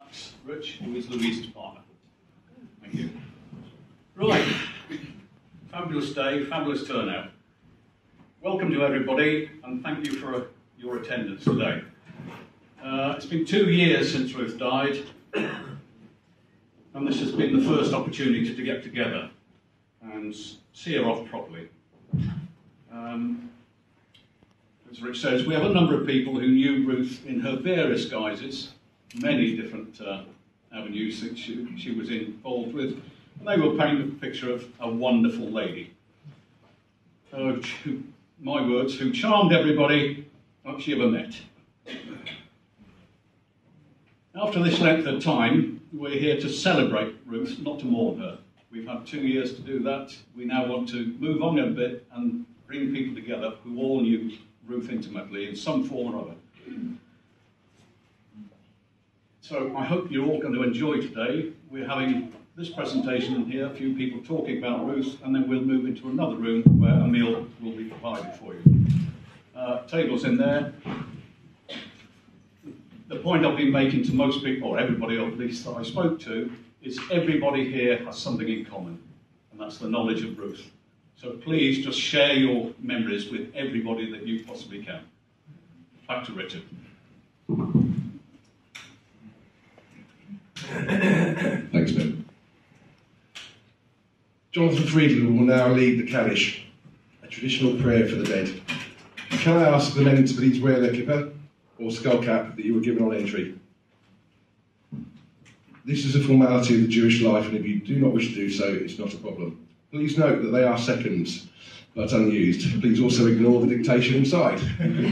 That's Rich, who is Louise's partner. Thank you. Right, fabulous day, fabulous turnout. Welcome to everybody, and thank you for your attendance today. It's been 2 years since Ruth died, and this has been the first opportunity to get together and see her off properly. As Rich says, we have a number of people who knew Ruth in her various guises, many different avenues that she was involved with, and they will paint a picture of a wonderful lady. My words, who charmed everybody that she ever met. After this length of time, we're here to celebrate Ruth, not to mourn her. We've had 2 years to do that. We now want to move on a bit and bring people together who all knew Ruth intimately in some form or other. So I hope you're all going to enjoy today. We're having this presentation here, a few people talking about Ruth, and then we'll move into another room where a meal will be provided for you. Tables in there. The point I've been making to most people, or everybody at least that I spoke to, is everybody here has something in common, and that's the knowledge of Ruth. So please just share your memories with everybody that you possibly can. Back to Richard. Thanks, Ben. Jonathan Friedland will now lead the Kaddish, a traditional prayer for the dead. Can I ask the men to please wear their kippah or skull cap that you were given on entry? This is a formality of the Jewish life, and if you do not wish to do so, it's not a problem. Please note that they are seconds, but unused. Please also ignore the dictation inside,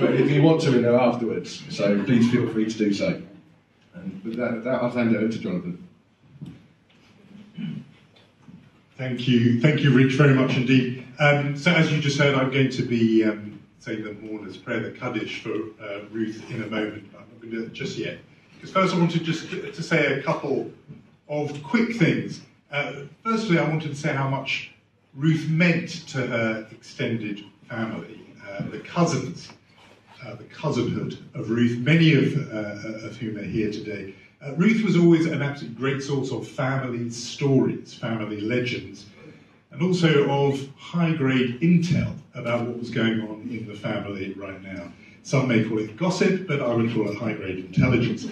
but if you want to in there afterwards, so please feel free to do so. And with that I'll hand it over to Jonathan. Thank you, Rich, very much indeed. So as you just heard, I'm going to be saying the mourner's prayer, the Kaddish for Ruth in a moment, but I'm not going to do it just yet. Because first I wanted just to say a couple of quick things. Firstly, I wanted to say how much Ruth meant to her extended family, the cousins, the cousinhood of Ruth, many of whom are here today. Ruth was always an absolutely great source of family stories, family legends, and also of high-grade intel about what was going on in the family right now. Some may call it gossip, but I would call it high-grade intelligence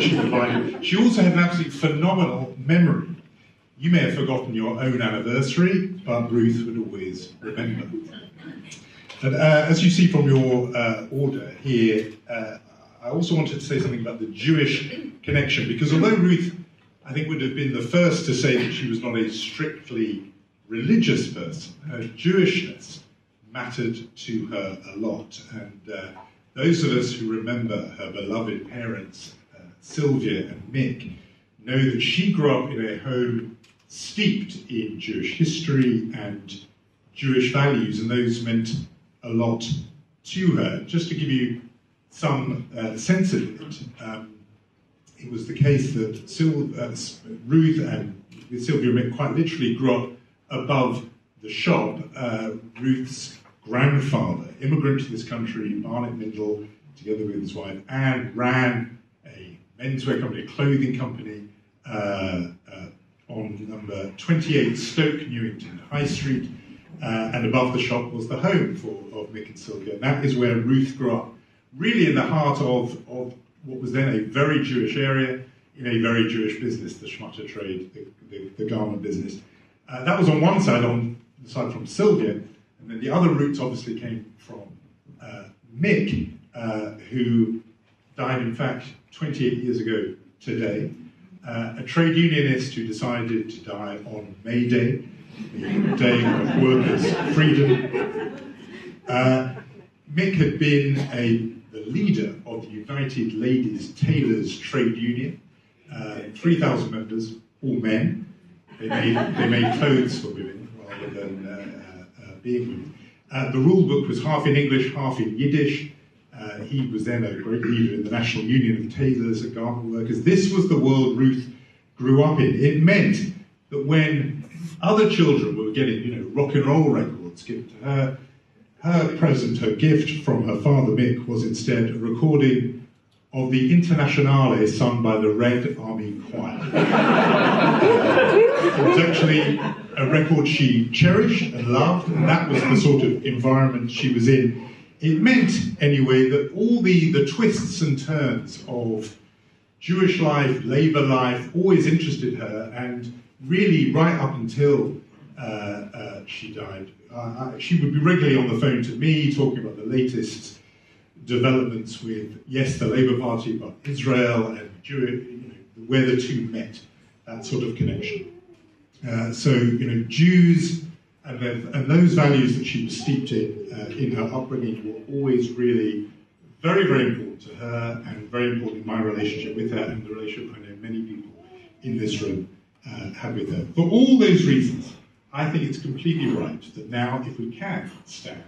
she provided. She also had an absolutely phenomenal memory. You may have forgotten your own anniversary, but Ruth would always remember. And as you see from your order here, I also wanted to say something about the Jewish connection, because although Ruth, I think, would have been the first to say that she was not a strictly religious person, her Jewishness mattered to her a lot. And those of us who remember her beloved parents, Sylvia and Mick, know that she grew up in a home steeped in Jewish history and Jewish values, and those meant a lot to her. Just to give you some sense of it, it was the case that Ruth and Sylvia Mick quite literally grew up above the shop. Ruth's grandfather, immigrant to this country, Barnett Mindle, together with his wife Anne, ran a menswear company, a clothing company, on number 28 Stoke Newington High Street, and above the shop was the home of Mick and Sylvia. And that is where Ruth grew up, really in the heart of what was then a very Jewish area, in a very Jewish business, the Schmutter trade, the garment business. That was on one side, on the side from Sylvia, and then the other roots obviously came from Mick, who died, in fact, 28 years ago today. A trade unionist who decided to die on May Day, the day of workers' freedom. Mick had been the leader of the United Ladies Tailors Trade Union, 3,000 members, all men. They made clothes for women rather than being women. The rule book was half in English, half in Yiddish. He was then a great leader in the National Union of Tailors and Garment Workers. This was the world Ruth grew up in. It meant that when other children were getting, rock and roll records given to her present, her gift from her father Mick, was instead a recording of the Internationale sung by the Red Army Choir. It was actually a record she cherished and loved, and that was the sort of environment she was in. It meant, anyway, that all the twists and turns of Jewish life, labour life, always interested her, and really right up until she died. She would be regularly on the phone to me, talking about the latest developments with, yes, the Labour Party, but Israel and where the two met, that sort of connection. So, Jews and those values that she was steeped in her upbringing were always really very, very important to her, and very important in my relationship with her, and the relationship I know many people in this room have with her. For all those reasons, I think it's completely right that now, if we can stand,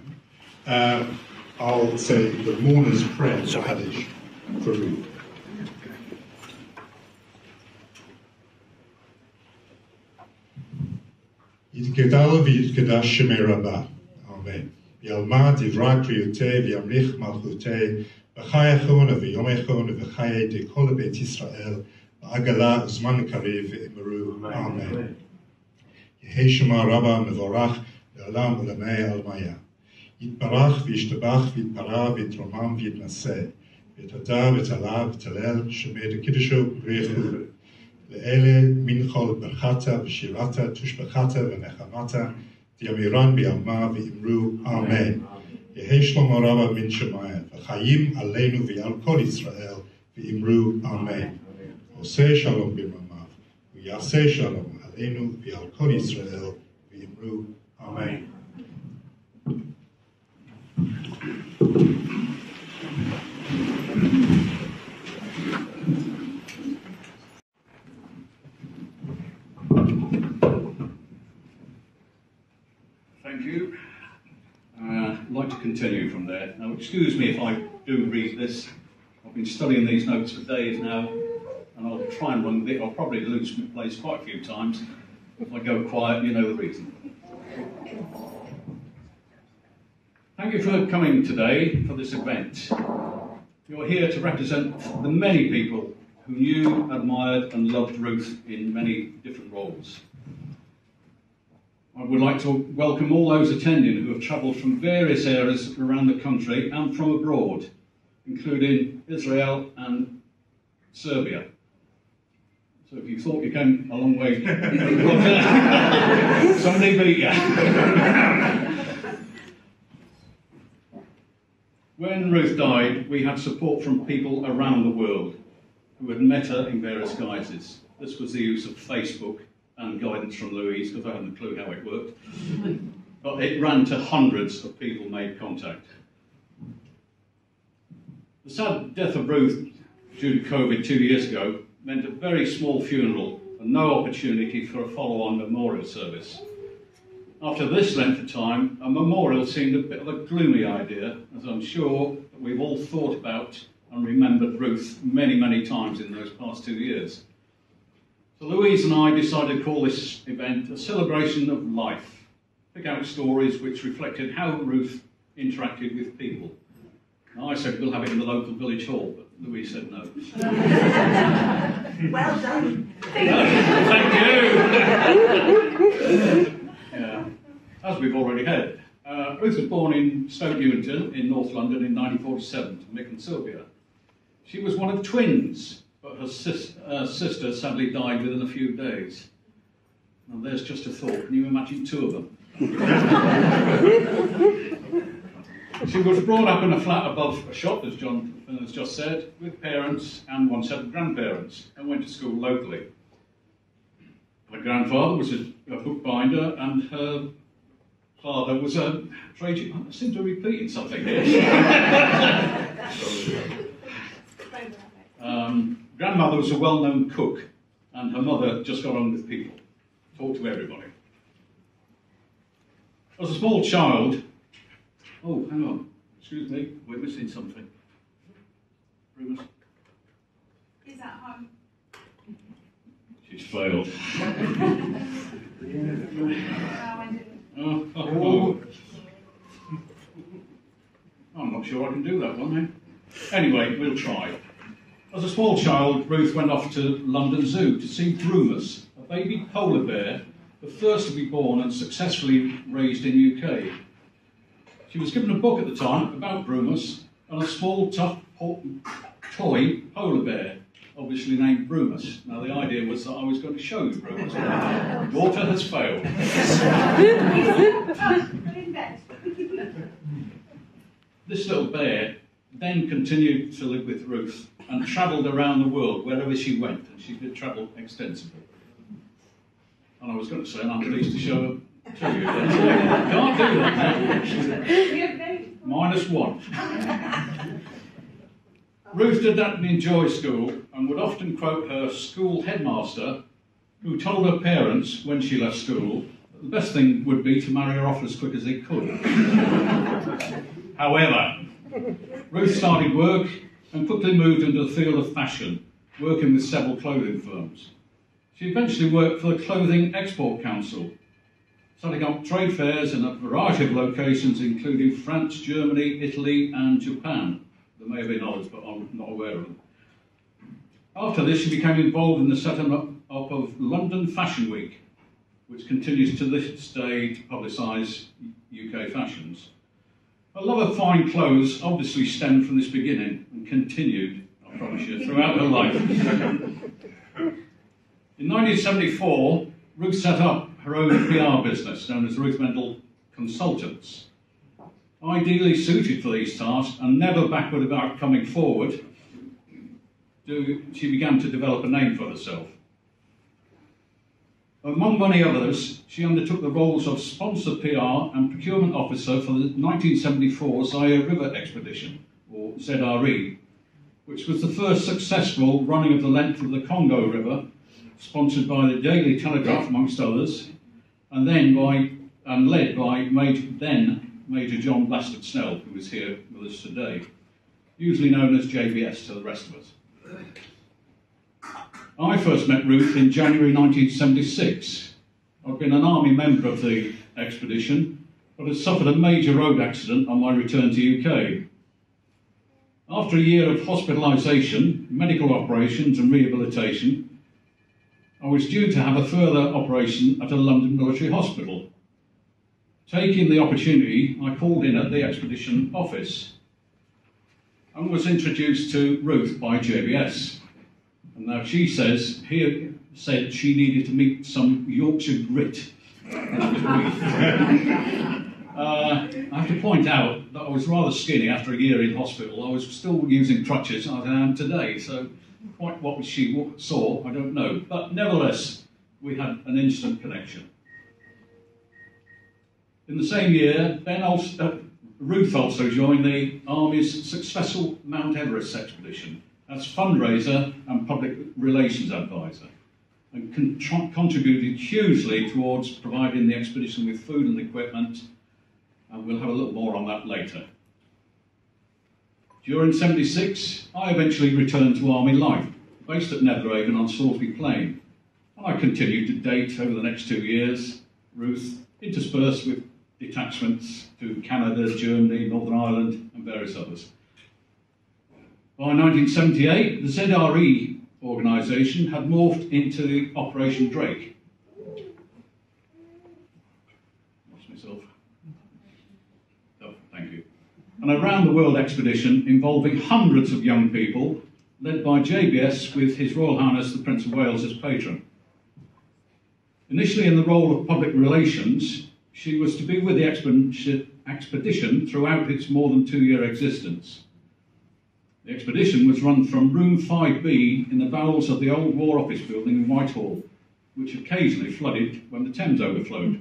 I'll say the mourner's prayer Kaddish for Ruth. יתגדל ויתקדש שמי רבה, אמן. ילמד דברי בריאותי וימליך מלכותי, בחייכון ויומכון ובחיי כל בית ישראל, בעגלה וזמן קריב ואמרו אמן. יהי שמה רבה מבורך לעולם עולמי עלמיה. יתברך וישתבח ויתפרע ויתרומם ויתנשא, ויתודה ותעלה ותלל שמי דקדשו בריחו. לאלה מנחול ברכתה ושירתה תושבחתה ונחמתה תיאמירן בימה ואמרו אמן. יהי שלמה רבה מן שמיים וחיים עלינו ועל כל ישראל ואמרו אמן. עושה שלום בממיו ויעשה שלום עלינו ועל כל ישראל ואמרו אמן. Thank you. I'd like to continue from there. Now, excuse me if I do read this. I've been studying these notes for days now, and I'll try and run with it. I'll probably lose my place quite a few times. If I go quiet, you know the reason. Thank you for coming today for this event. You're here to represent the many people who knew, admired, and loved Ruth in many different roles. I would like to welcome all those attending who have travelled from various areas around the country and from abroad, including Israel and Serbia. So if you thought you came a long way, somebody beat you. When Ruth died, we had support from people around the world who had met her in various guises. This was the use of Facebook and guidance from Louise, because I hadn't a clue how it worked. But it ran to hundreds of people made contact. The sad death of Ruth due to COVID 2 years ago meant a very small funeral and no opportunity for a follow-on memorial service. After this length of time, a memorial seemed a bit of a gloomy idea, as I'm sure that we've all thought about and remembered Ruth many, many times in those past 2 years. So Louise and I decided to call this event a celebration of life. Pick out stories which reflected how Ruth interacted with people. Now, I said we'll have it in the local village hall, but Louise said no. Well done. Thank you. Yeah. As we've already heard, Ruth was born in Stoke Newington in North London in 1947 to Mick and Sylvia. She was one of twins, but her sister sadly died within a few days. Now there's just a thought. Can you imagine two of them? She was brought up in a flat above a shop, as John has just said, with parents and one set of grandparents, and went to school locally. Her grandfather was a bookbinder, and her father was a trade. I seem to be repeating something here. Grandmother was a well-known cook, and her mother just got on with people, talked to everybody. As a small child, oh, hang on, excuse me, we're missing something. Rumus? Is that home? She's failed. I'm not sure I can do that one, eh? Anyway, we'll try. As a small child, Ruth went off to London Zoo to see Brumus, a baby polar bear, the first to be born and successfully raised in UK. She was given a book at the time about Brumus and a small, tough toy polar bear, obviously named Brumus. Now, the idea was that I was going to show you Brumus. Daughter has failed. This little bear then continued to live with Ruth and travelled around the world wherever she went, and she did travel extensively. And I was going to say, and I'm pleased to show her to you. Can't do that now. -1. Ruth did not enjoy school and would often quote her school headmaster, who told her parents when she left school that the best thing would be to marry her off as quick as they could. However, Ruth started work and quickly moved into the field of fashion, working with several clothing firms. She eventually worked for the Clothing Export Council, setting up trade fairs in a variety of locations, including France, Germany, Italy, and Japan. There may have been others, but I'm not aware of them. After this, she became involved in the setting up of London Fashion Week, which continues to this day to publicise UK fashions. Her love of fine clothes obviously stemmed from this beginning and continued, I promise you, throughout her life. In 1974, Ruth set up her own PR business known as Ruth Mendel Consultants. Ideally suited for these tasks and never backward about coming forward, she began to develop a name for herself. Among many others, she undertook the roles of sponsor PR and procurement officer for the 1974 Zaire River Expedition, or ZRE, which was the first successful running of the length of the Congo River, sponsored by the Daily Telegraph, amongst others, and led by Major John Blastard Snell, who is here with us today, usually known as JBS to the rest of us. I first met Ruth in January 1976. I'd been an army member of the expedition, but had suffered a major road accident on my return to UK. After a year of hospitalisation, medical operations and rehabilitation, I was due to have a further operation at a London military hospital. Taking the opportunity, I called in at the expedition office and was introduced to Ruth by JBS. And now she said she needed to meet some Yorkshire grit. I have to point out that I was rather skinny after a year in hospital. I was still using crutches as I am today, so quite what she saw, I don't know. But nevertheless, we had an instant connection. In the same year, Ruth also joined the Army's successful Mount Everest expedition as fundraiser and public relations advisor, and contributed hugely towards providing the expedition with food and equipment, and we'll have a little more on that later. During '76, I eventually returned to Army life, based at Netheravon on Salisbury Plain, and I continued to date over the next 2 years, Ruth, interspersed with detachments to Canada, Germany, Northern Ireland, and various others. By 1978, the ZRE organisation had morphed into Operation Drake. Lost myself. Oh, thank you. An around-the-world expedition involving hundreds of young people, led by JBS with His Royal Highness the Prince of Wales as patron. Initially in the role of public relations, she was to be with the expedition throughout its more than 2-year existence. The expedition was run from room 5B in the bowels of the old War Office building in Whitehall, which occasionally flooded when the Thames overflowed.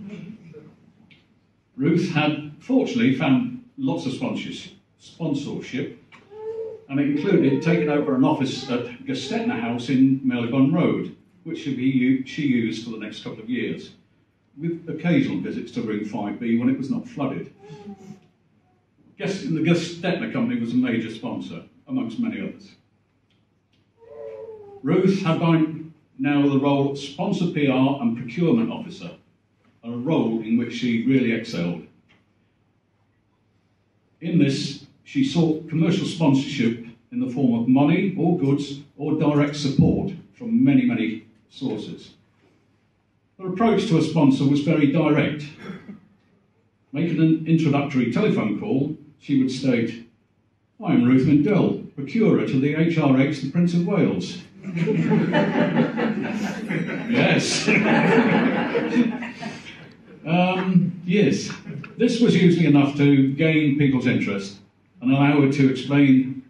Ruth had fortunately found lots of sponsorship, and it included taking over an office at Gestetner House in Marylebone Road, which she used for the next couple of years, with occasional visits to room 5B when it was not flooded. The Gestetner company was a major sponsor, amongst many others. Ruth had by now the role of sponsor PR and procurement officer, a role in which she really excelled. In this, she sought commercial sponsorship in the form of money or goods or direct support from many, many sources. Her approach to a sponsor was very direct. Making an introductory telephone call, she would state, "I am Ruth Mindell, procurer to the HRH, the Prince of Wales." Yes. Yes. This was usually enough to gain people's interest and allow her to explain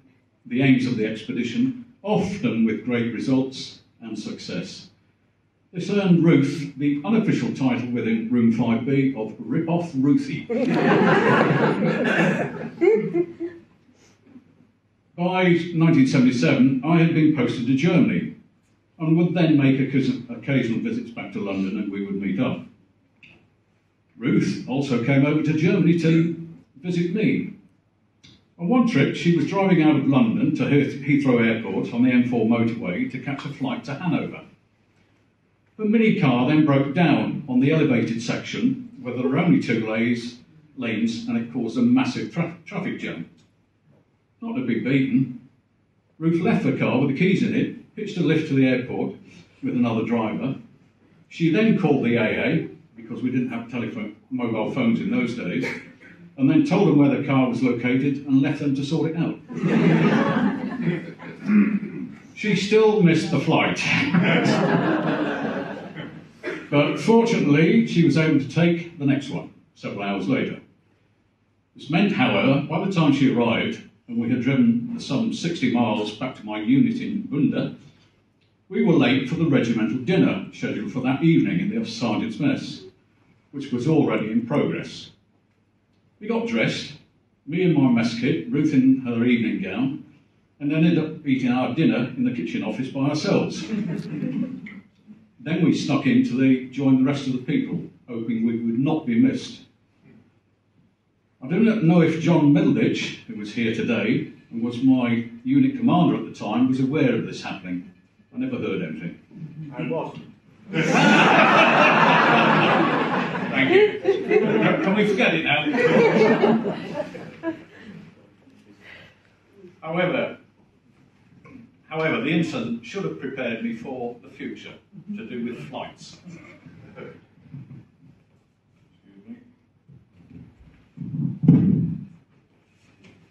the aims of the expedition, often with great results and success. This earned Ruth the unofficial title within Room 5B of Rip-Off Ruthie. By 1977, I had been posted to Germany and would then make occasional visits back to London, and we would meet up. Ruth also came over to Germany to visit me. On one trip, she was driving out of London to Heathrow Airport on the M4 motorway to catch a flight to Hanover. The mini-car then broke down on the elevated section where there were only two lanes, and it caused a massive traffic jam. Not to be beaten, Ruth left the car with the keys in it, pitched a lift to the airport with another driver. She then called the AA, because we didn't have mobile phones in those days, and then told them where the car was located and left them to sort it out. She still missed the flight. But fortunately, she was able to take the next one several hours later. This meant, however, by the time she arrived, and we had driven some 60 miles back to my unit in Bunda, we were late for the regimental dinner scheduled for that evening in the Sergeant's Mess, which was already in progress. We got dressed, me in my mess kit, Ruth in her evening gown, and then ended up eating our dinner in the kitchen office by ourselves. Then we snuck in to join the rest of the people, hoping we would not be missed. I don't know if John Middleditch, who was here today and was my unit commander at the time, was aware of this happening. I never heard anything. I wasn't. Thank you. Can we forget it now? However, the incident should have prepared me for the future, to do with flights.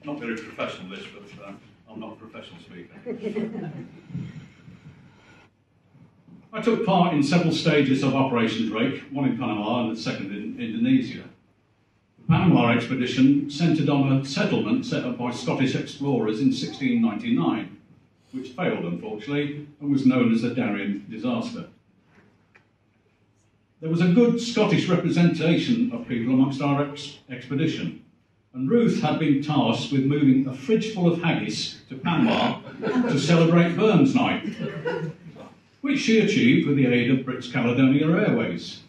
Not very professional this, but I'm not a professional speaker. I took part in several stages of Operation Drake, one in Panama and the second in Indonesia. The Panama expedition centred on a settlement set up by Scottish explorers in 1699, which failed unfortunately and was known as the Darien disaster. There was a good Scottish representation of people amongst our expedition, and Ruth had been tasked with moving a fridge full of haggis to Panama to celebrate Burns Night, which she achieved with the aid of British Caledonia Airways.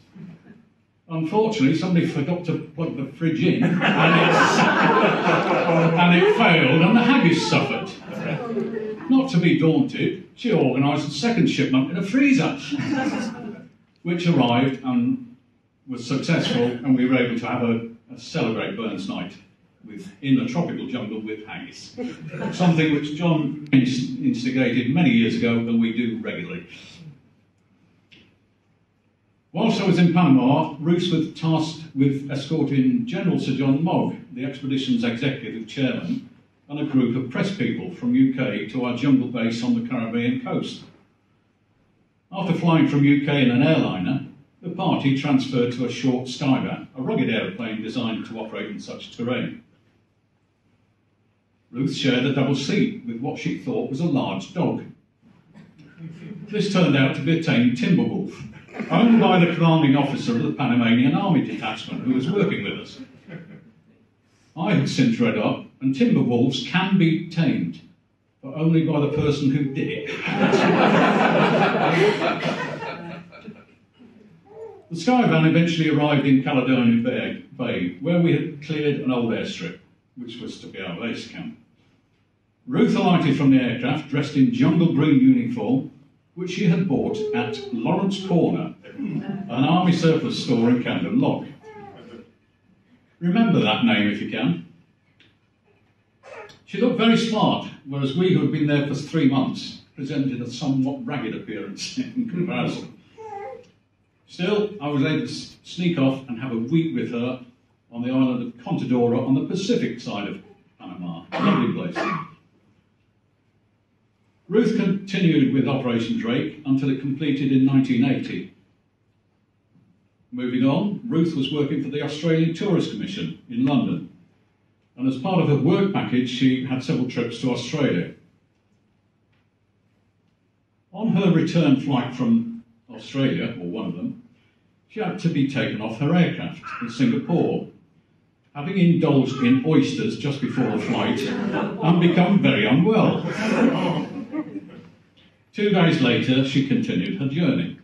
Unfortunately, somebody forgot to plug the fridge in, and it failed, and the haggis suffered. Not to be daunted, she organised a second shipment in a freezer, which arrived and was successful, and we were able to have a celebrate Burns Night in a tropical jungle with haggis. Something which John instigated many years ago, and we do regularly. Whilst I was in Panama, Ruth was tasked with escorting General Sir John Mogg, the expedition's executive chairman, and a group of press people from UK to our jungle base on the Caribbean coast. After flying from UK in an airliner, the party transferred to a short Skyvan, a rugged aeroplane designed to operate in such terrain. Ruth shared a double seat with what she thought was a large dog. This turned out to be a tame timber wolf, owned by the commanding officer of the Panamanian Army detachment who was working with us. I had since read up, and timber wolves can be tamed, but only by the person who did it. The Skyvan eventually arrived in Caledonia Bay, where we had cleared an old airstrip, which was to be our base camp. Ruth alighted from the aircraft dressed in jungle green uniform, which she had bought at Lawrence Corner, an army surplus store in Camden Lock. Remember that name if you can. She looked very smart, whereas we who had been there for 3 months presented a somewhat ragged appearance in comparison. Still, I was able to sneak off and have a week with her on the island of Contadora on the Pacific side of Panama. Lovely place. Ruth continued with Operation Drake until it completed in 1980. Moving on, Ruth was working for the Australian Tourist Commission in London, and as part of her work package, she had several trips to Australia. On her return flight from Australia, or one of them, she had to be taken off her aircraft in Singapore, having indulged in oysters just before the flight and become very unwell. 2 days later, she continued her journey.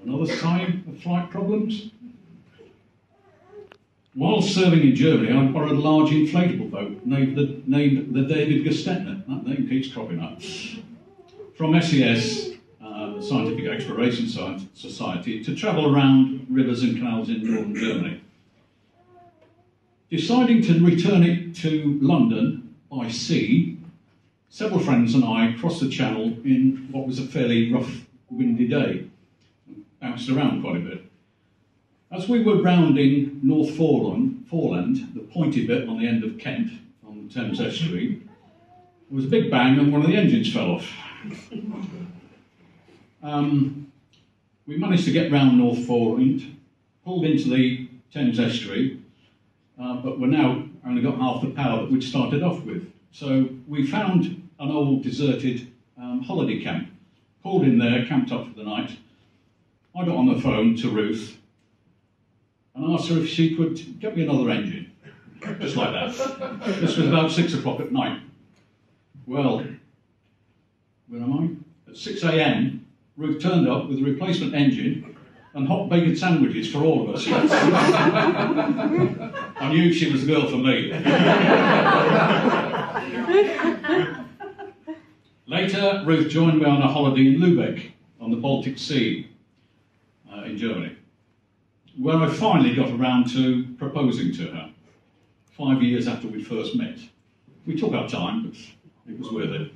Another sign of flight problems? While serving in Germany, I borrowed a large inflatable boat named the David Gestetner, that name keeps cropping up, from SES, the Scientific Exploration Society, to travel around rivers and canals in northern Germany. Deciding to return it to London by sea, several friends and I crossed the channel in what was a fairly rough, windy day, bounced around quite a bit. As we were rounding North Foreland, the pointy bit on the end of Kent, on the Thames Estuary, there was a big bang and one of the engines fell off. We managed to get round North Foreland, pulled into the Thames Estuary, but we're now only got half the power that we'd started off with. So we found an old deserted holiday camp, pulled in there, camped up for the night. I got on the phone to Ruth and asked her if she could get me another engine, just like that. This was about 6 o'clock at night. Well, where am I? At 6 a.m, Ruth turned up with a replacement engine and hot bacon sandwiches for all of us. I knew she was the girl for me. Later, Ruth joined me on a holiday in Lübeck on the Baltic Sea in Germany, where I finally got around to proposing to her 5 years after we first met. We took our time, but it was worth it.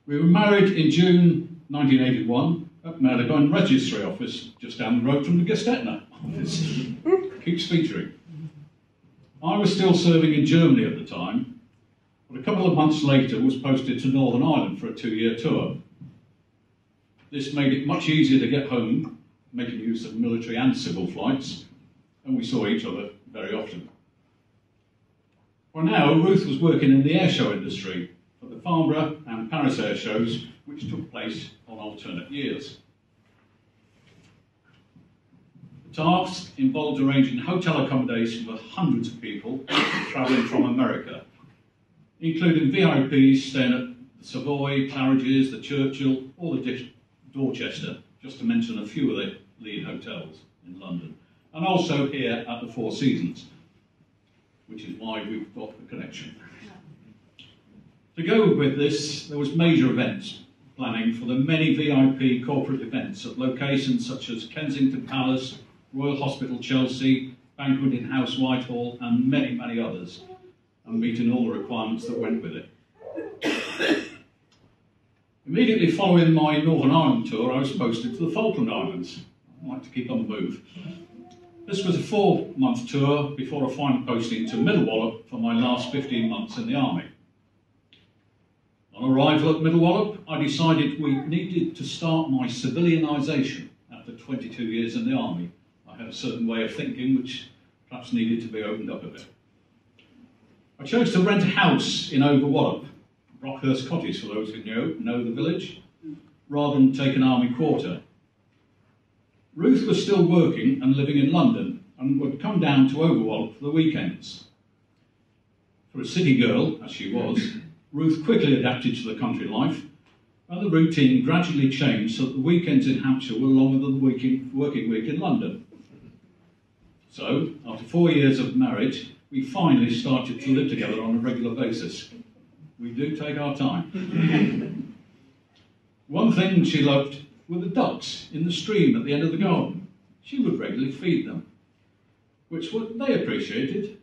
We were married in June 1981 at Melbourne Registry Office, just down the road from the Gestetner office. Keeps featuring. I was still serving in Germany at the time, but a couple of months later was posted to Northern Ireland for a 2-year tour. This made it much easier to get home, making use of military and civil flights, and we saw each other very often. Well, now, Ruth was working in the airshow industry for the Farnborough and Paris air shows, which took place on alternate years. The tasks involved arranging hotel accommodation for hundreds of people travelling from America, including VIPs staying at the Savoy, Claridge's, the Churchill, or the Dorchester, just to mention a few of the lead hotels in London, and also here at the Four Seasons, which is why we've got the connection. To go with this, there was major events planning for the many VIP corporate events at locations such as Kensington Palace, Royal Hospital Chelsea, Banqueting House Whitehall, and many, many others, and meeting all the requirements that went with it. Immediately following my Northern Ireland tour, I was posted to the Falkland Islands. I like to keep on the move. This was a 4-month tour before a final posting to Middle Wallop for my last 15 months in the army. On arrival at Middle Wallop, I decided we needed to start my civilianisation after 22 years in the army. I had a certain way of thinking which perhaps needed to be opened up a bit. I chose to rent a house in Over Wallop, Brockhurst Cottage for those who know the village, rather than take an army quarter. Ruth was still working and living in London and would come down to Over Wallop for the weekends. For a city girl, as she was, Ruth quickly adapted to the country life, and the routine gradually changed so that the weekends in Hampshire were longer than the working week in London. So, after 4 years of marriage, we finally started to live together on a regular basis. We do take our time. One thing she loved were the ducks in the stream at the end of the garden. She would regularly feed them, which they appreciated.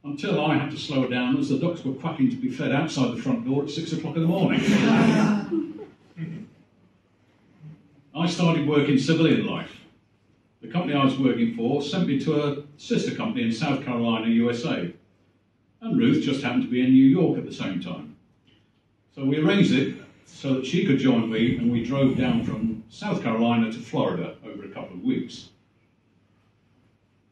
until I had to slow down as the ducks were quacking to be fed outside the front door at 6 o'clock in the morning. I started work in civilian life. The company I was working for sent me to a sister company in South Carolina, USA. And Ruth just happened to be in New York at the same time. So we arranged it so that she could join me, and we drove down from South Carolina to Florida over a couple of weeks.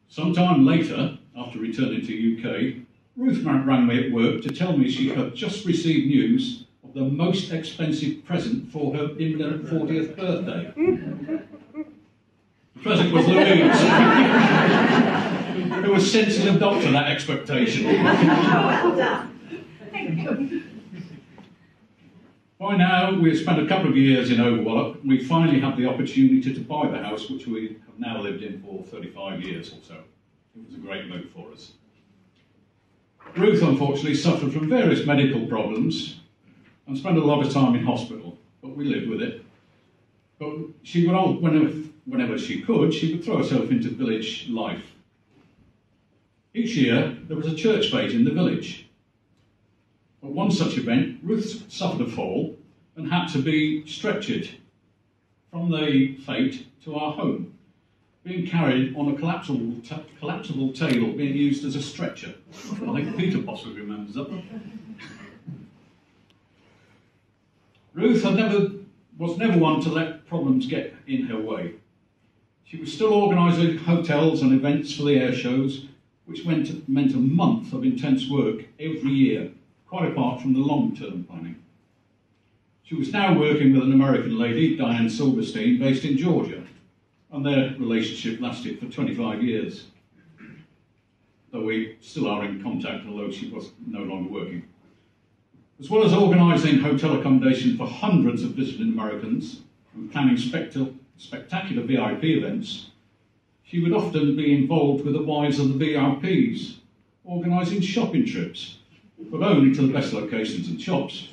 Sometime later, after returning to UK, Ruth rang me at work to tell me she had just received news of the most expensive present for her imminent 40th birthday. The present was Louise. It was sensitive not to that expectation. By now, we've spent a couple of years in Overwallock, and we finally had the opportunity to buy the house, which we have now lived in for 35 years or so. It was a great move for us. Ruth, unfortunately, suffered from various medical problems and spent a lot of time in hospital, but we lived with it. But she would, whenever she could, she would throw herself into village life. Each year, there was a church fete in the village. At one such event, Ruth suffered a fall and had to be stretchered from the fete to our home, being carried on a collapsible table being used as a stretcher. I think Peter possibly remembers that. Ruth was never one to let problems get in her way. She was still organising hotels and events for the air shows, which meant a month of intense work every year, quite apart from the long-term planning. She was now working with an American lady, Diane Silverstein, based in Georgia, and their relationship lasted for 25 years, though we still are in contact, although she was no longer working. As well as organising hotel accommodation for hundreds of visiting Americans and planning spectacular VIP events, she would often be involved with the wives of the VIPs, organising shopping trips, but only to the best locations and shops.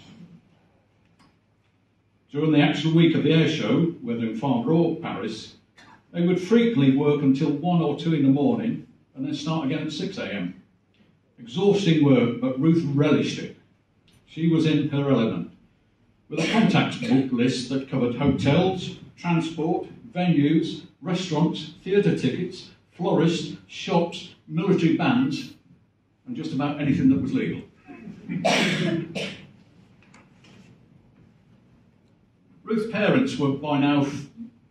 During the actual week of the air show, whether in Farnborough or Paris, they would frequently work until 1 or 2 in the morning and then start again at 6 a.m. Exhausting work, but Ruth relished it. She was in her element, with a contact book list that covered hotels, transport, venues, restaurants, theatre tickets, florists, shops, military bands, and just about anything that was legal. Ruth's parents were by now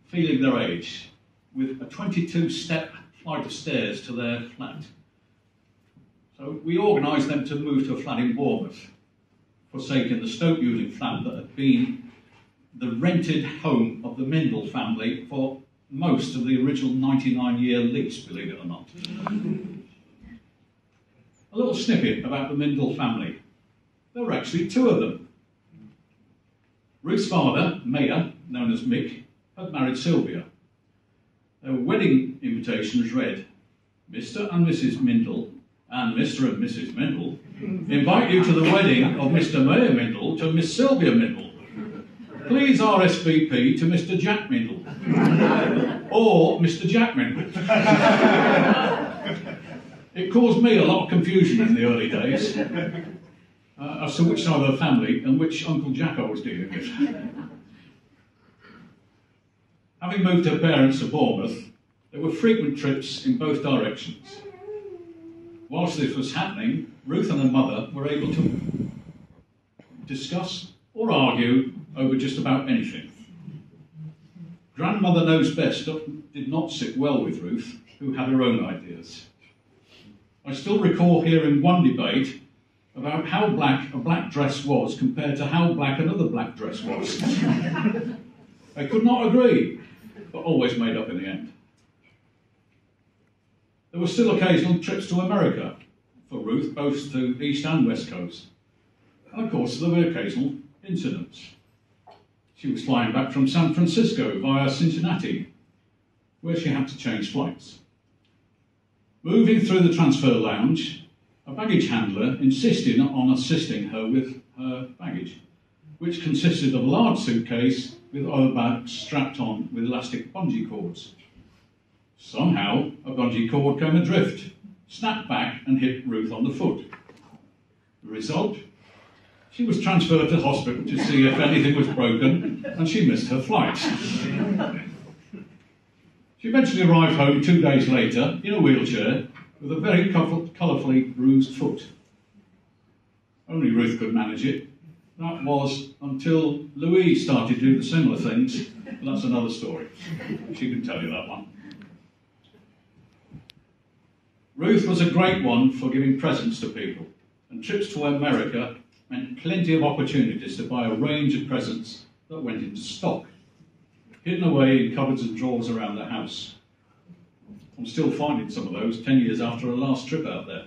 feeling their age, with a 22-step flight of stairs to their flat. So we organised them to move to a flat in Bournemouth, forsaking the Stoke Using flat that had been the rented home of the Mindel family for most of the original 99-year lease, believe it or not. A little snippet about the Mindel family. There were actually 2 of them. Ruth's father, Mayor, known as Mick, had married Sylvia. Their wedding invitations read, Mr. and Mrs. Mindel and Mr. and Mrs. Mindel invite you to the wedding of Mr. Mayor Mindel to Miss Sylvia Mindel. Please RSVP to Mr. Jack Mindel or Mr. Jack Mindel. It caused me a lot of confusion in the early days as to which side of the family and which Uncle Jack I was dealing with. Having moved her parents to Bournemouth, there were frequent trips in both directions. Whilst this was happening, Ruth and her mother were able to discuss or argue over just about anything. Grandmother Knows Best did not sit well with Ruth, who had her own ideas. I still recall hearing one debate about how black a black dress was compared to how black another black dress was. They could not agree, but always made up in the end. There were still occasional trips to America for Ruth, both to East and West Coast. And of course, there were occasional incidents. She was flying back from San Francisco via Cincinnati, where she had to change flights. Moving through the transfer lounge, a baggage handler insisted on assisting her with her baggage, which consisted of a large suitcase with other bags strapped on with elastic bungee cords. Somehow, a bungee cord came adrift, snapped back and hit Ruth on the foot. The result? She was transferred to hospital to see if anything was broken, and she missed her flight. She eventually arrived home 2 days later in a wheelchair with a very colourfully bruised foot. Only Ruth could manage it. That was until Louise started to do the similar things, but that's another story. She can tell you that one. Ruth was a great one for giving presents to people, and trips to America meant plenty of opportunities to buy a range of presents that went into stock, hidden away in cupboards and drawers around the house. I'm still finding some of those 10 years after our last trip out there.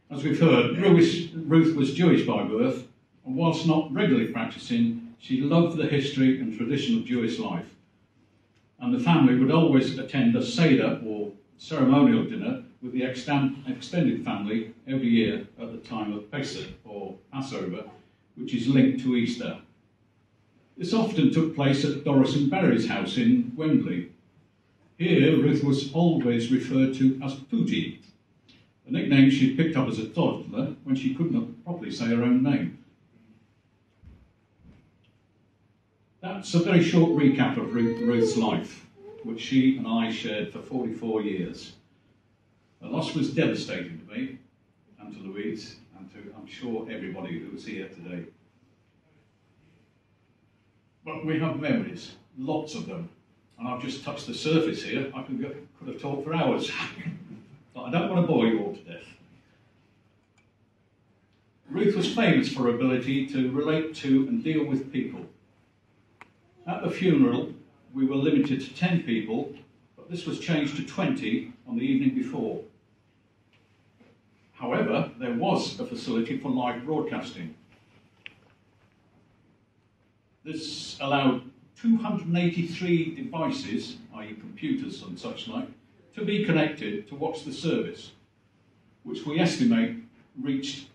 As we've heard, Ruth was Jewish by birth, and whilst not regularly practicing, she loved the history and tradition of Jewish life. And the family would always attend a Seder, or ceremonial dinner, with the extended family every year at the time of Pesach, or Passover, which is linked to Easter. This often took place at Doris and Barry's house in Wembley. Here, Ruth was always referred to as Pootie, a nickname she picked up as a toddler when she could not properly say her own name. That's a very short recap of Ruth's life, which she and I shared for 44 years. The loss was devastating to me, and to Louise, and to, I'm sure, everybody who was here today. But we have memories, lots of them, and I've just touched the surface here. I could have talked for hours, but I don't want to bore you all to death. Ruth was famous for her ability to relate to and deal with people. At the funeral, we were limited to 10 people, but this was changed to 20 on the evening before. However, there was a facility for live broadcasting. This allowed 283 devices, i.e. computers and such like, to be connected to watch the service, which we estimate reached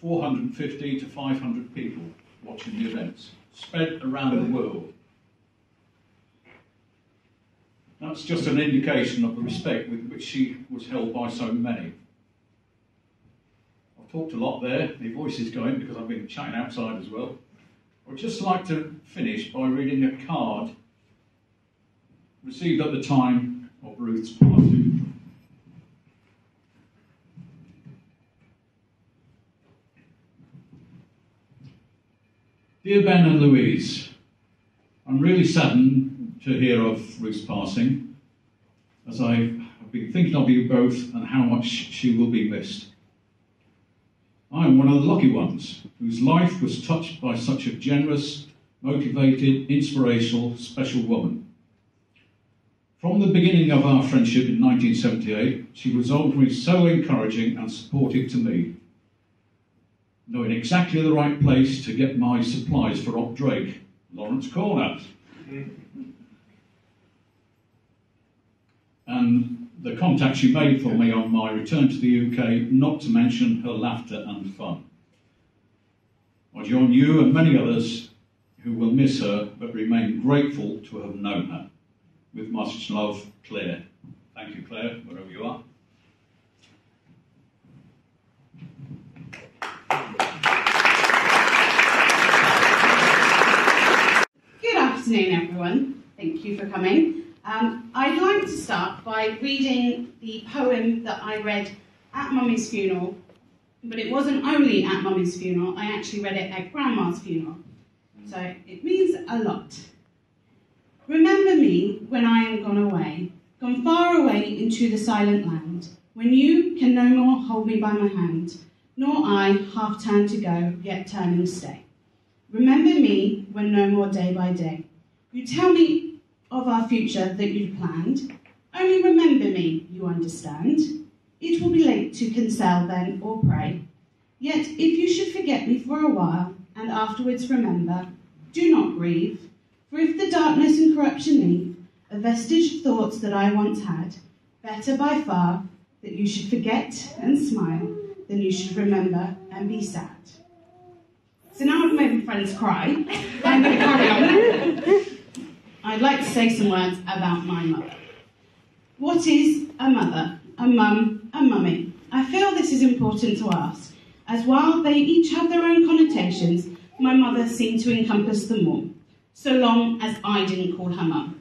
450 to 500 people watching the events, spread around the world. That's just an indication of the respect with which she was held by so many. I've talked a lot there, my voice is going because I've been chatting outside as well. I'd just like to finish by reading a card received at the time of Ruth's passing. Dear Ben and Louise, I'm really saddened to hear of Ruth's passing, as I have been thinking of you both and how much she will be missed. I am one of the lucky ones whose life was touched by such a generous, motivated, inspirational, special woman. From the beginning of our friendship in 1978, she was always so encouraging and supportive to me, knowing exactly the right place to get my supplies for Op Drake, Lawrence Corner. And the contact she made for me on my return to the UK, not to mention her laughter and fun. I join you and many others who will miss her, but remain grateful to have known her. With much love, Claire. Thank you, Claire, wherever you are. Good afternoon, everyone. Thank you for coming. I'd like to start by reading the poem that I read at Mummy's funeral, but it wasn't only at Mummy's funeral, I actually read it at Grandma's funeral. So it means a lot. Remember me when I am gone away, gone far away into the silent land, when you can no more hold me by my hand, nor I, half turned to go, yet turning stay. Remember me when no more day by day. You tell me of our future that you'd planned. Only remember me, you understand. It will be late to console then or pray. Yet if you should forget me for a while, and afterwards remember, do not grieve. For if the darkness and corruption leave a vestige of thoughts that I once had, better by far that you should forget and smile than you should remember and be sad. So now I've made my friends cry. I'm going to carry on. I'd like to say some words about my mother. What is a mother? a mum, and mummy. I feel this is important to ask, as while they each have their own connotations, my mother seemed to encompass them all, so long as I didn't call her mum.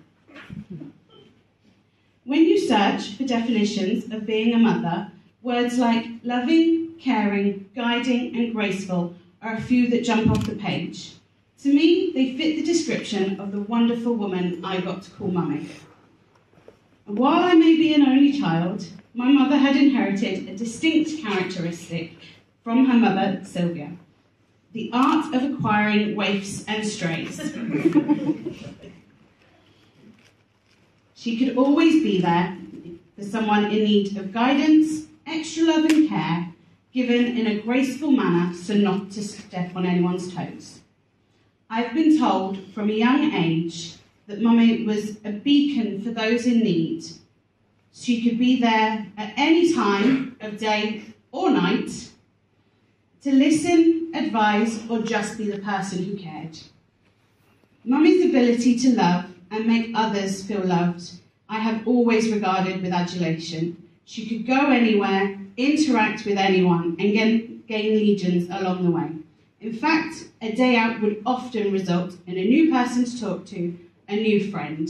When you search for definitions of being a mother, words like loving, caring, guiding, and graceful are a few that jump off the page. To me, they fit the description of the wonderful woman I got to call mummy. While I may be an only child, my mother had inherited a distinct characteristic from her mother, Sylvia: the art of acquiring waifs and strays. She could always be there for someone in need of guidance, extra love and care, given in a graceful manner so not to step on anyone's toes. I've been told from a young age that Mummy was a beacon for those in need. She could be there at any time of day or night to listen, advise, or just be the person who cared. Mummy's ability to love and make others feel loved I have always regarded with adulation. She could go anywhere, interact with anyone, and gain legions along the way. In fact, a day out would often result in a new person to talk to, a new friend.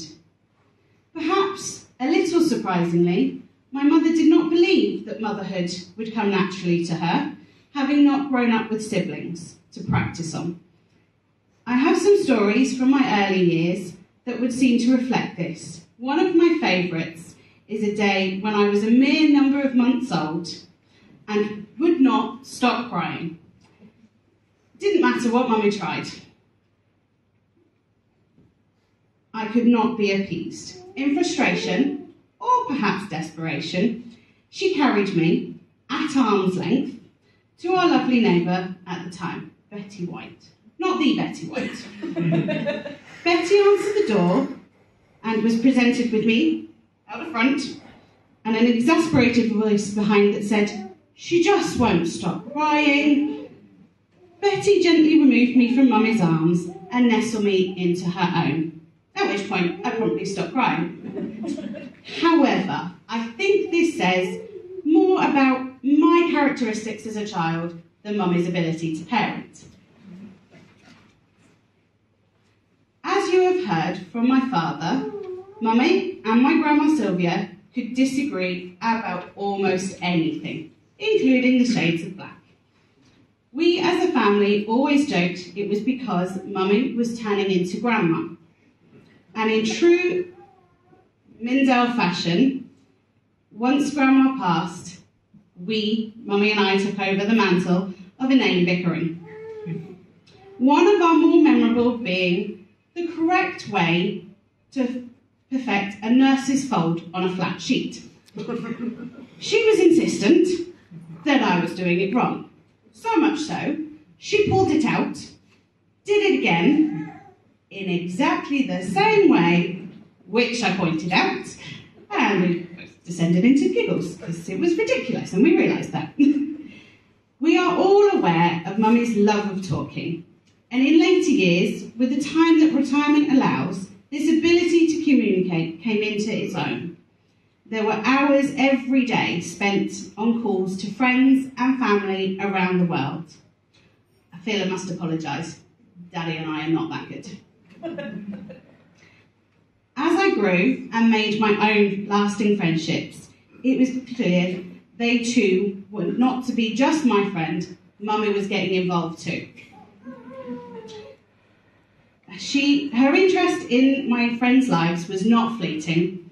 Perhaps, a little surprisingly, my mother did not believe that motherhood would come naturally to her, having not grown up with siblings to practice on. I have some stories from my early years that would seem to reflect this. One of my favourites is a day when I was a mere number of months old and would not stop crying. Didn't matter what Mummy tried. I could not be appeased. In frustration, or perhaps desperation, she carried me, at arm's length, to our lovely neighbour at the time, Betty White. Not the Betty White. Betty answered the door and was presented with me out the front and an exasperated voice behind that said, "She just won't stop crying." Betty gently removed me from Mummy's arms and nestled me into her own, at which point I promptly stopped crying. However, I think this says more about my characteristics as a child than Mummy's ability to parent. As you have heard from my father, Mummy and my grandma Sylvia could disagree about almost anything, including the shades of black. We as a family always joked it was because Mummy was turning into grandma. And in true Mindell fashion, once grandma passed, we, Mummy and I, took over the mantle of inane bickering. One of our more memorable being the correct way to perfect a nurse's fold on a flat sheet. She was insistent that I was doing it wrong. So much so, she pulled it out, did it again, in exactly the same way, which I pointed out, and we descended into giggles, because it was ridiculous, and we realised that. We are all aware of Mummy's love of talking, and in later years, with the time that retirement allows, this ability to communicate came into its own. There were hours every day spent on calls to friends and family around the world. I feel I must apologise. Daddy and I are not that good. As I grew and made my own lasting friendships, it was clear they too were not to be just my friend. Mummy was getting involved too. Her interest in my friends' lives was not fleeting.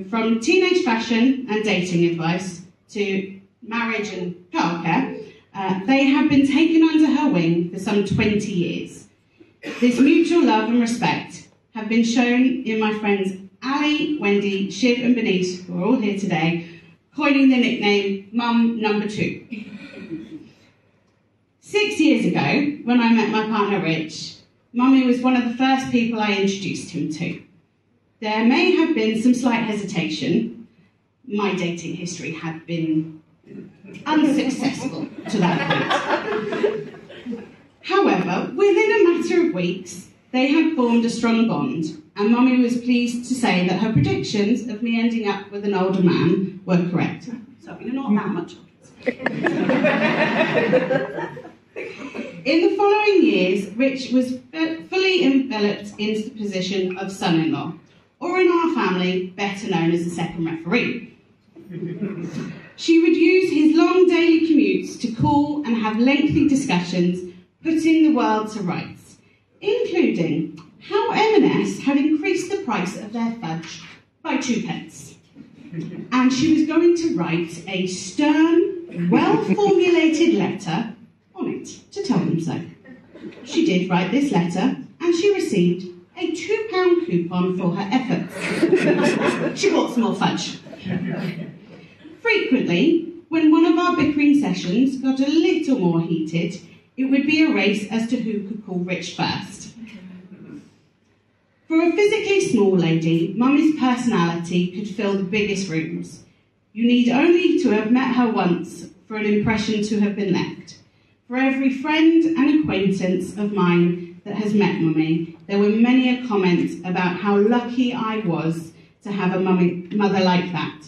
From teenage fashion and dating advice to marriage and childcare, they have been taken under her wing for some 20 years. This mutual love and respect have been shown in my friends Ali, Wendy, Shiv and Bernice, who are all here today, coining the nickname Mum Number 2. 6 years ago, when I met my partner Rich, Mummy was one of the first people I introduced him to. There may have been some slight hesitation. My dating history had been unsuccessful to that point. However, within a matter of weeks, They had formed a strong bond, and Mummy was pleased to say that her predictions of me ending up with an older man were correct. So you're not that much In the following years, Rich was fully enveloped into the position of son-in-law, or in our family, better known as the second referee. She would use his long daily commutes to call and have lengthy discussions, putting the world to rights, including how M&S had increased the price of their fudge by 2p. And she was going to write a stern, well-formulated letter on it to tell them so. She did write this letter, and she received a £2 coupon for her efforts. She bought some more fudge. Frequently, when one of our bickering sessions got a little more heated, it would be a race as to who could call Rich first. For a physically small lady, Mummy's personality could fill the biggest rooms. You need only to have met her once for an impression to have been left. For every friend and acquaintance of mine that has met Mummy, there were many a comment about how lucky I was to have a mother like that.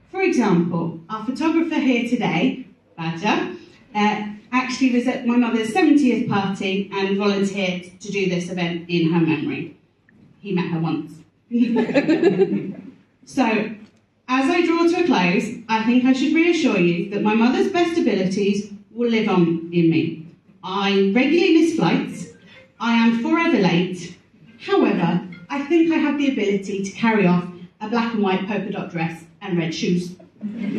For example, our photographer here today, Badger, actually was at my mother's 70th party and volunteered to do this event in her memory. He met her once. So, as I draw to a close, I think I should reassure you that my mother's best abilities will live on in me. I regularly miss flights. I am forever late. However, I think I have the ability to carry off a black and white polka dot dress and red shoes. Thank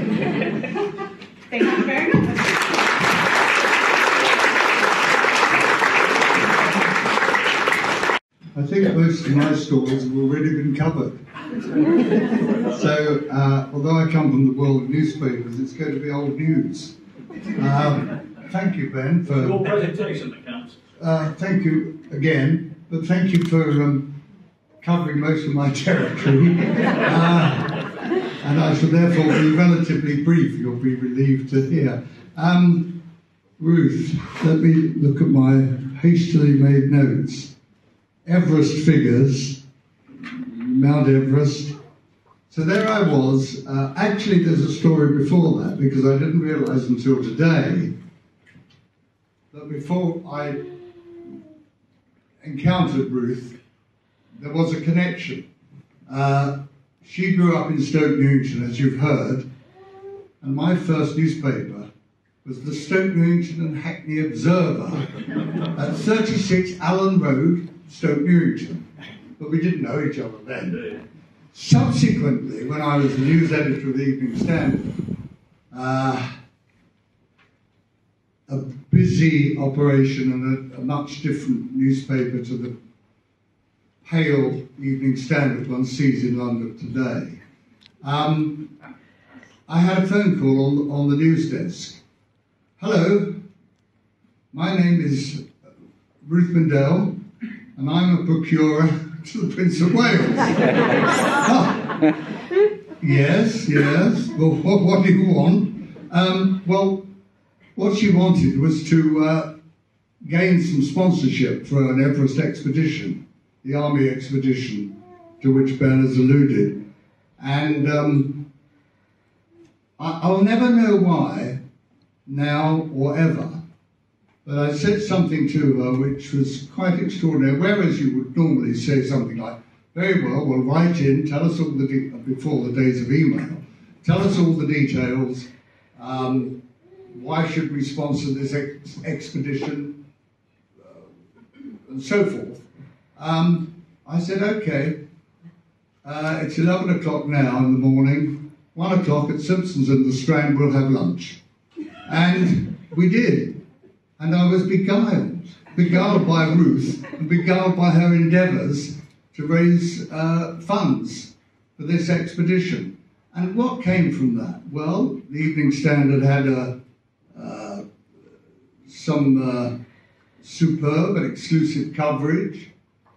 you very much. I think most of my stories have already been covered. So, although I come from the world of newspapers, it's going to be old news. Thank you, Ben, for your presentation that counts. Thank you again, but thank you for covering most of my territory. And I shall therefore be relatively brief, you'll be relieved to hear. Ruth, let me look at my hastily made notes. Everest figures, Mount Everest. So there I was. Actually, there's a story before that, because I didn't realise until today that before I encountered Ruth, there was a connection. She grew up in Stoke Newington, as you've heard, and my first newspaper was the Stoke Newington and Hackney Observer at 36 Allen Road, Stoke Newington. But we didn't know each other then. Subsequently, when I was the news editor of the Evening Standard, a busy operation and a much different newspaper to the pale Evening Standard one sees in London today. I had a phone call on the news desk. Hello, my name is Ruth Mindell, and I'm a procurer to the Prince of Wales. Yes. Well, what do you want? Well, what she wanted was to gain some sponsorship for an Everest expedition, the army expedition to which Ben has alluded. And I'll never know why, now or ever, but I said something to her which was quite extraordinary, whereas you would normally say something like, very well, we'll write in, tell us all the before the days of email, tell us all the details, why should we sponsor this expedition, and so forth. I said, okay, it's 11 o'clock now in the morning, 1 o'clock at Simpson's in the Strand, we'll have lunch. And we did. And I was beguiled by Ruth, and beguiled by her endeavours to raise funds for this expedition. And what came from that? Well, the Evening Standard had some superb and exclusive coverage,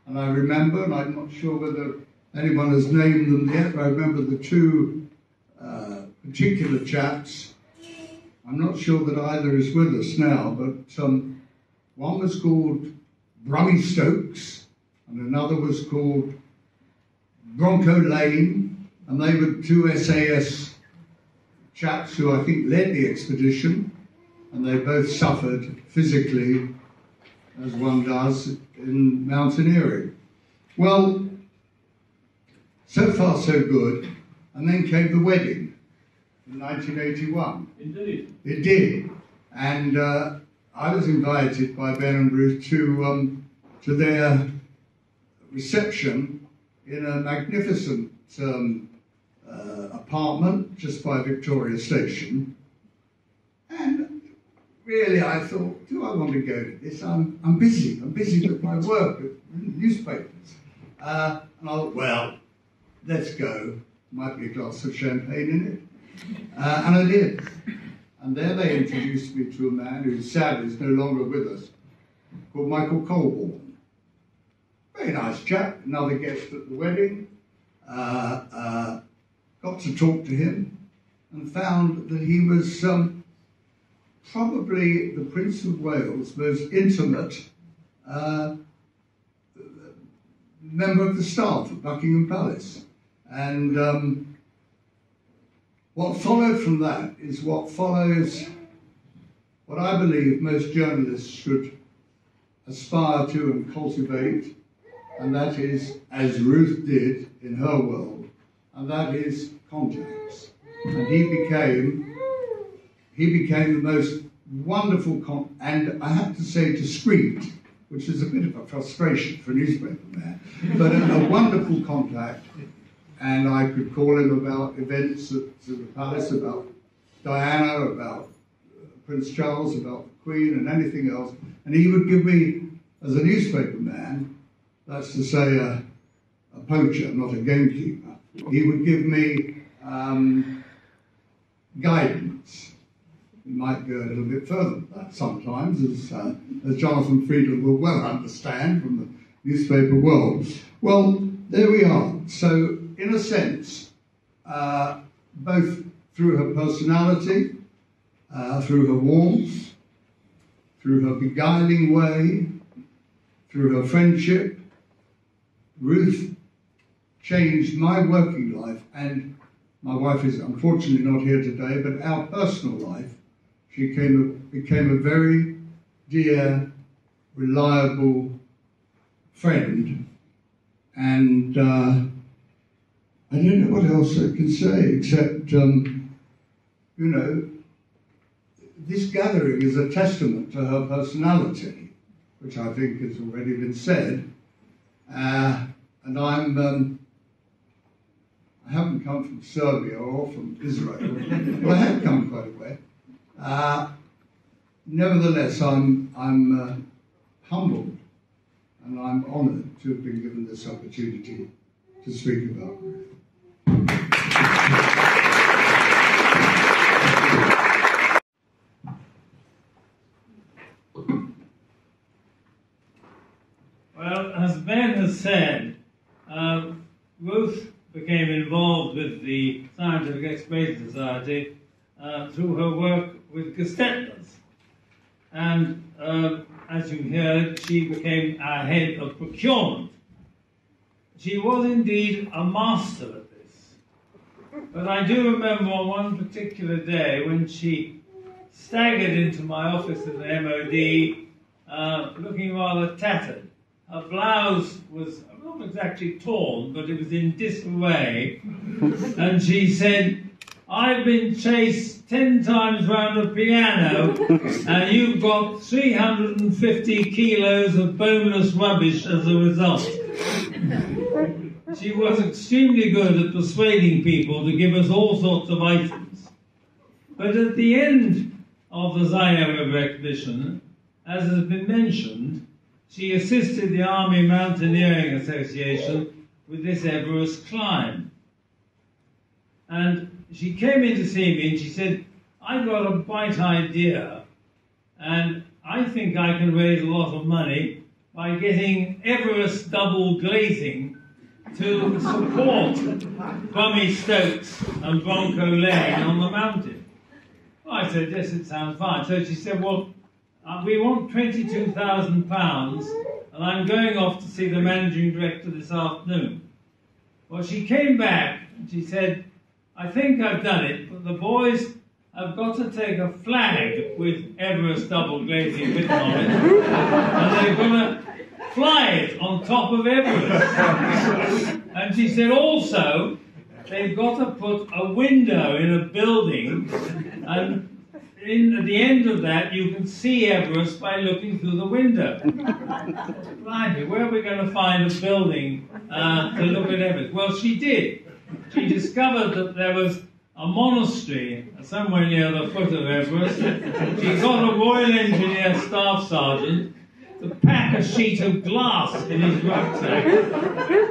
and I remember, and I'm not sure whether anyone has named them yet, but I remember the two particular chaps. I'm not sure that either is with us now, but one was called Brummy Stokes, and another was called Bronco Lane, and they were two SAS chaps who I think led the expedition, and they both suffered physically, as one does in mountaineering. Well, so far so good, and then came the wedding in 1981. Indeed. It did, and I was invited by Ben and Ruth to their reception in a magnificent apartment just by Victoria Station, and really I thought, do I want to go to this? I'm busy with my work at newspapers. And I thought, well, let's go. Might be a glass of champagne in it. And I did. And there they introduced me to a man who sadly is no longer with us, called Michael Colborne. Very nice chap, another guest at the wedding. Got to talk to him and found that he was probably the Prince of Wales' most intimate member of the staff at Buckingham Palace. And what followed from that is what follows, what I believe most journalists should aspire to and cultivate, and that is, as Ruth did in her world, and that is contacts. And he became the most wonderful, and I have to say discreet, which is a bit of a frustration for a newspaper man, but a wonderful contact. And I could call him about events at the palace, about Diana, about Prince Charles, about the Queen, and anything else. And he would give me, as a newspaper man, that's to say a poacher, not a gamekeeper, he would give me guidance. We might go a little bit further than that sometimes, as Jonathan Friedland will well understand from the newspaper world. Well, there we are. So, in a sense, both through her personality, through her warmth, through her beguiling way, through her friendship, Ruth changed my working life, and my wife is unfortunately not here today, but our personal life. She became a very dear, reliable friend, and I don't know what else I can say, except, this gathering is a testament to her personality, which I think has already been said, and I haven't come from Serbia or from Israel, but I have come quite a way. Nevertheless, I'm humbled and I'm honoured to have been given this opportunity to speak about Ruth. Well, as Ben has said, Ruth became involved with the Scientific Exploration Society through her work with Gestettlers. And as you heard, she became our head of procurement. She was indeed a master at this. But I do remember on one particular day when she staggered into my office at the MOD looking rather tattered. Her blouse was not exactly torn, but it was in disarray. And she said, "I've been chased 10 times round a piano, and you've got 350 kilos of boneless rubbish as a result." She was extremely good at persuading people to give us all sorts of items. But at the end of the Zaire expedition, as has been mentioned, she assisted the Army Mountaineering Association with this Everest climb. And she came in to see me and she said, "I've got a bright idea, and I think I can raise a lot of money by getting Everest double glazing to support Brummy Stokes and Bronco Lane on the mountain." Well, I said, "Yes, it sounds fine." So she said, "Well, we want £22,000 and I'm going off to see the managing director this afternoon. Well, she came back and she said, I think I've done it, but the boys have got to take a flag with Everest double glazing written on it, and they're going to fly it on top of Everest. And she said also, they've got to put a window in a building, and at the end of that you can see Everest by looking through the window. Blimey, where are we going to find a building to look at Everest? Well, she did. She discovered that there was a monastery somewhere near the foot of Everest. She got a Royal Engineer Staff Sergeant to pack a sheet of glass in his rucksack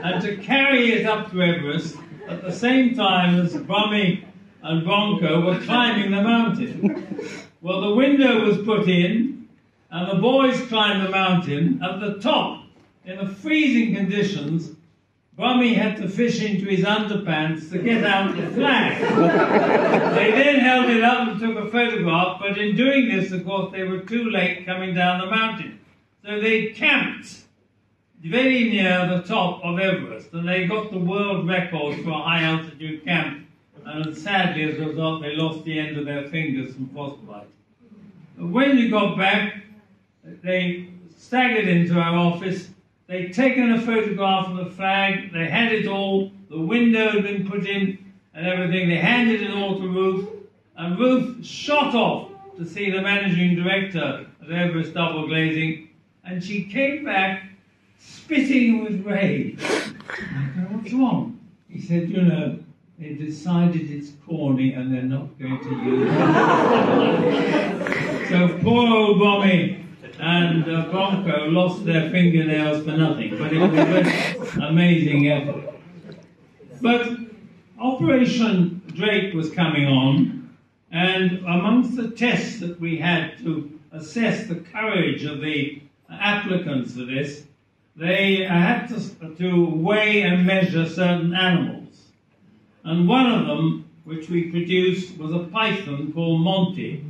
and to carry it up to Everest at the same time as Brummy and Bronco were climbing the mountain. Well, the window was put in and the boys climbed the mountain. At the top, in the freezing conditions, Brummy had to fish into his underpants to get out the flag. They then held it up and took a photograph, but in doing this, of course, they were too late coming down the mountain. So they camped very near the top of Everest, and they got the world record for a high-altitude camp, and sadly, as a result, they lost the end of their fingers from frostbite. But when we got back, they staggered into our office. They'd taken a photograph of the flag, they had it all, the window had been put in and everything, they handed it all to Ruth, and Ruth shot off to see the managing director of Everest Double Glazing, and she came back spitting with rage. I said, what's wrong? He said, you know, they decided it's corny and they're not going to use it. So poor old Brummy and Bronco lost their fingernails for nothing, but it was an amazing effort. But Operation Drake was coming on, and amongst the tests that we had to assess the courage of the applicants for this, they had to weigh and measure certain animals. And one of them, which we produced, was a python called Monty.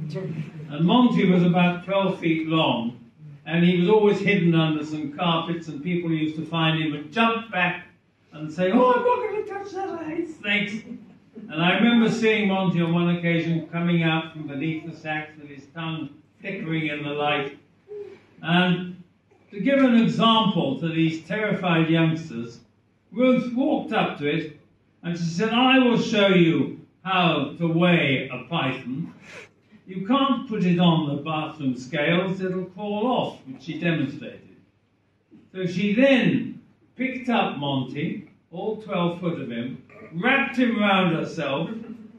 And Monty was about 12 feet long, and he was always hidden under some carpets, and people used to find him and jump back and say, oh, I'm not going to touch that, I hate snakes. And I remember seeing Monty on one occasion coming out from beneath the sacks with his tongue flickering in the light. And to give an example to these terrified youngsters, Ruth walked up to it and she said, I will show you how to weigh a python. You can't put it on the bathroom scales, it'll fall off, which she demonstrated. So she then picked up Monty, all 12 foot of him, wrapped him round herself,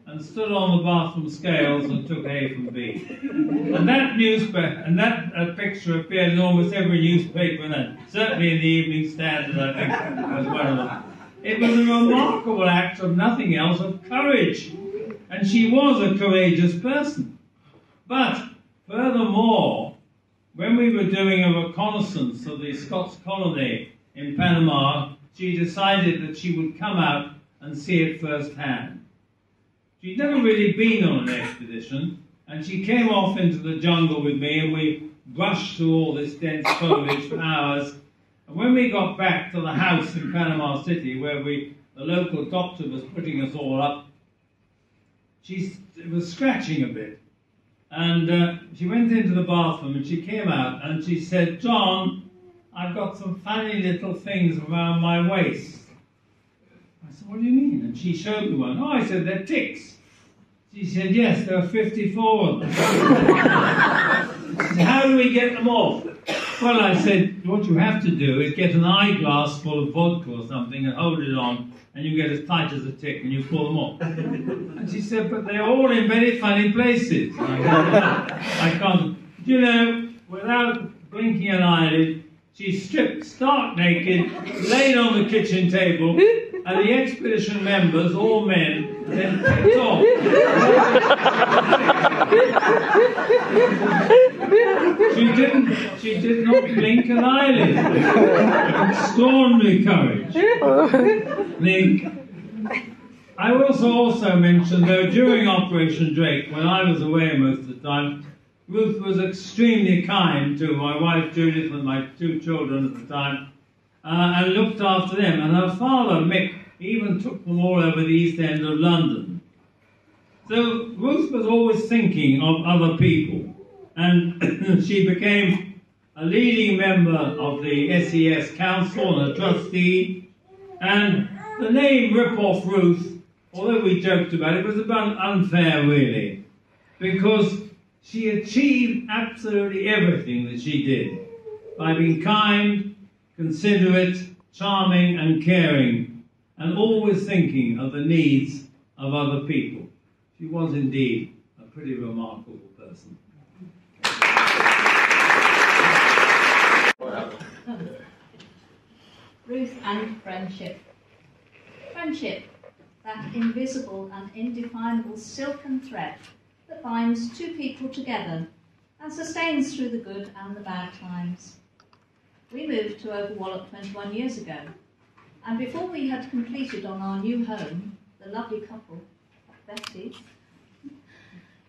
and stood on the bathroom scales and took A from B. And that picture appeared in almost every newspaper, and certainly in the Evening Standard, I think, was one of them. It was a remarkable act of nothing else, of courage. And she was a courageous person. But, furthermore, when we were doing a reconnaissance of the Scots colony in Panama, she decided that she would come out and see it firsthand. She'd never really been on an expedition, and she came off into the jungle with me, and we brushed through all this dense foliage for hours. And when we got back to the house in Panama City, where the local doctor was putting us all up, she was scratching a bit. And she went into the bathroom and she came out and she said, John, I've got some funny little things around my waist. I said, what do you mean? And she showed me one. Oh, I said, they're ticks. She said, yes, there are 54 of them. I said, how do we get them off? Well, I said, what you have to do is get an eyeglass full of vodka or something and hold it on, and you get as tight as a tick and you pull them off. And she said, but they're all in very funny places. I can't. You know, without blinking an eyelid, she stripped stark naked, laid on the kitchen table, and the expedition members, all men, then picked off. She did not blink an eyelid. Extraordinary courage. I also mention, though, during Operation Drake, when I was away most of the time, Ruth was extremely kind to my wife Judith and my 2 children at the time, and looked after them. And her father, Mick, even took them all over the East End of London. So Ruth was always thinking of other people, and she became a leading member of the SES Council and a trustee. And the name Rip-Off Ruth, although we joked about it, was about unfair really, because she achieved absolutely everything that she did by being kind, considerate, charming and caring, and always thinking of the needs of other people. She was indeed a pretty remarkable person. Ruth and friendship. Friendship, that invisible and indefinable silken thread that binds 2 people together and sustains through the good and the bad times. We moved to Overwallop 21 years ago, and before we had completed on our new home, the lovely couple, Betty,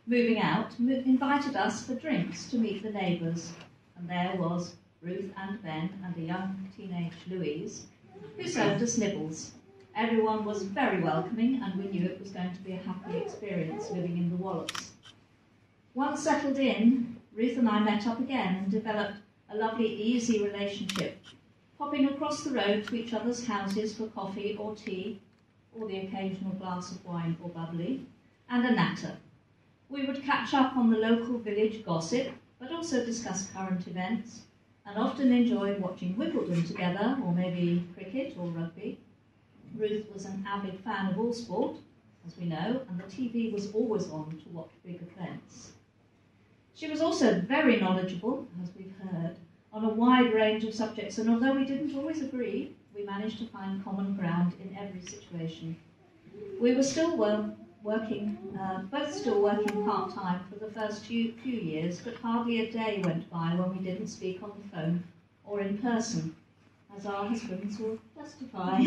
moving out, invited us for drinks to meet the neighbours, and there was Ruth and Ben and a young teenage Louise, who served us nibbles. Everyone was very welcoming, and we knew it was going to be a happy experience living in the Wallops. Once settled in, Ruth and I met up again and developed a lovely, easy relationship, popping across the road to each other's houses for coffee or tea, or the occasional glass of wine or bubbly, and a natter. We would catch up on the local village gossip, but also discuss current events, and often enjoyed watching Wimbledon together, or maybe cricket or rugby. Ruth was an avid fan of all sport, as we know, and the TV was always on to watch big events. She was also very knowledgeable, as we've heard, on a wide range of subjects, and although we didn't always agree, we managed to find common ground in every situation. We were still both still working part-time for the first few years, but hardly a day went by when we didn't speak on the phone or in person, as our husbands will testify.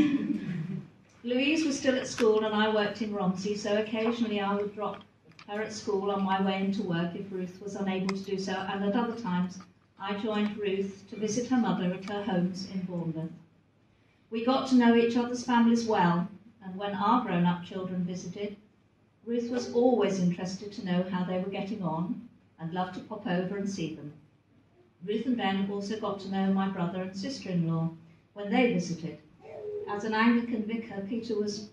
Louise was still at school and I worked in Romsey, so occasionally I would drop her at school on my way into work if Ruth was unable to do so, and at other times I joined Ruth to visit her mother at her homes in Bournemouth. We got to know each other's families well, and when our grown-up children visited, Ruth was always interested to know how they were getting on and loved to pop over and see them. Ruth and Ben also got to know my brother and sister-in-law when they visited. As an Anglican vicar, Peter was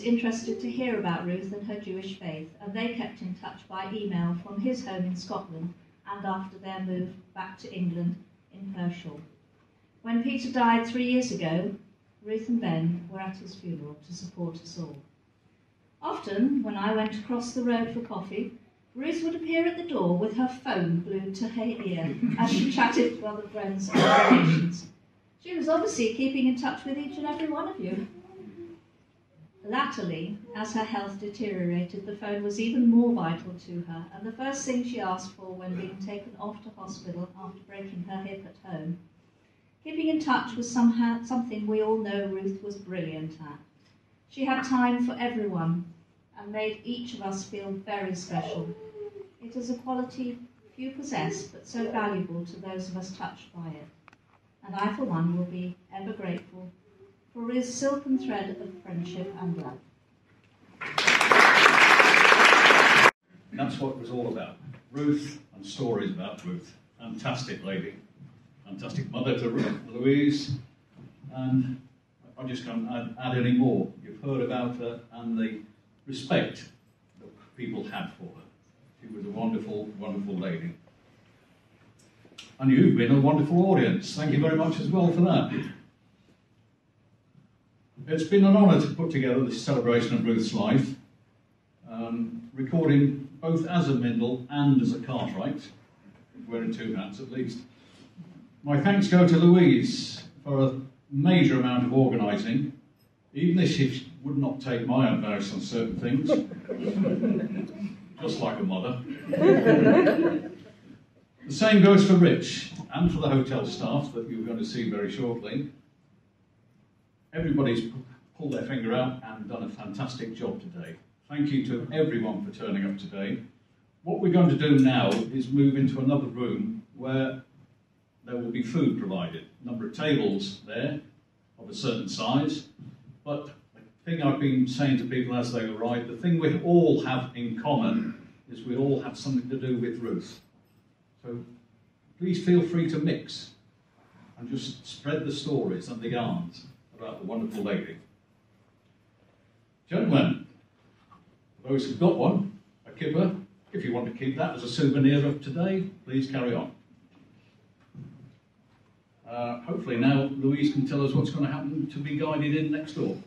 interested to hear about Ruth and her Jewish faith, and they kept in touch by email from his home in Scotland and after their move back to England in Herschel. When Peter died 3 years ago, Ruth and Ben were at his funeral to support us all. Often, when I went across the road for coffee, Ruth would appear at the door with her phone glued to her ear as she chatted to other friends and relations. She was obviously keeping in touch with each and every one of you. Latterly, as her health deteriorated, the phone was even more vital to her, and the first thing she asked for when being taken off to hospital after breaking her hip at home. Keeping in touch was something we all know Ruth was brilliant at. She had time for everyone and made each of us feel very special. It is a quality few possess, but so valuable to those of us touched by it. And I, for one, will be ever grateful for Ruth's silken thread of friendship and love. And that's what it was all about. Ruth and stories about Ruth. Fantastic lady. Fantastic mother to Louise. And I just can't add any more. You've heard about her and the respect that people had for her. She was a wonderful, wonderful lady. And you've been a wonderful audience. Thank you very much as well for that. It's been an honour to put together this celebration of Ruth's life, recording both as a Mindle and as a Cartwright, wearing 2 hats at least. My thanks go to Louise for a major amount of organising, even if she would not take my advice on certain things, just like a mother. The same goes for Rich and for the hotel staff that you're going to see very shortly. Everybody's pulled their finger out and done a fantastic job today. Thank you to everyone for turning up today. what we're going to do now is move into another room where there will be food provided. A number of tables there of a certain size. But the thing I've been saying to people as they arrive, the thing we all have in common is we all have something to do with Ruth. So please feel free to mix and just spread the stories and the yarns about the wonderful lady. Gentlemen, those who've got one, a kipper, if you want to keep that as a souvenir of today, please carry on. Hopefully now Louise can tell us what's going to happen to be guided in next door.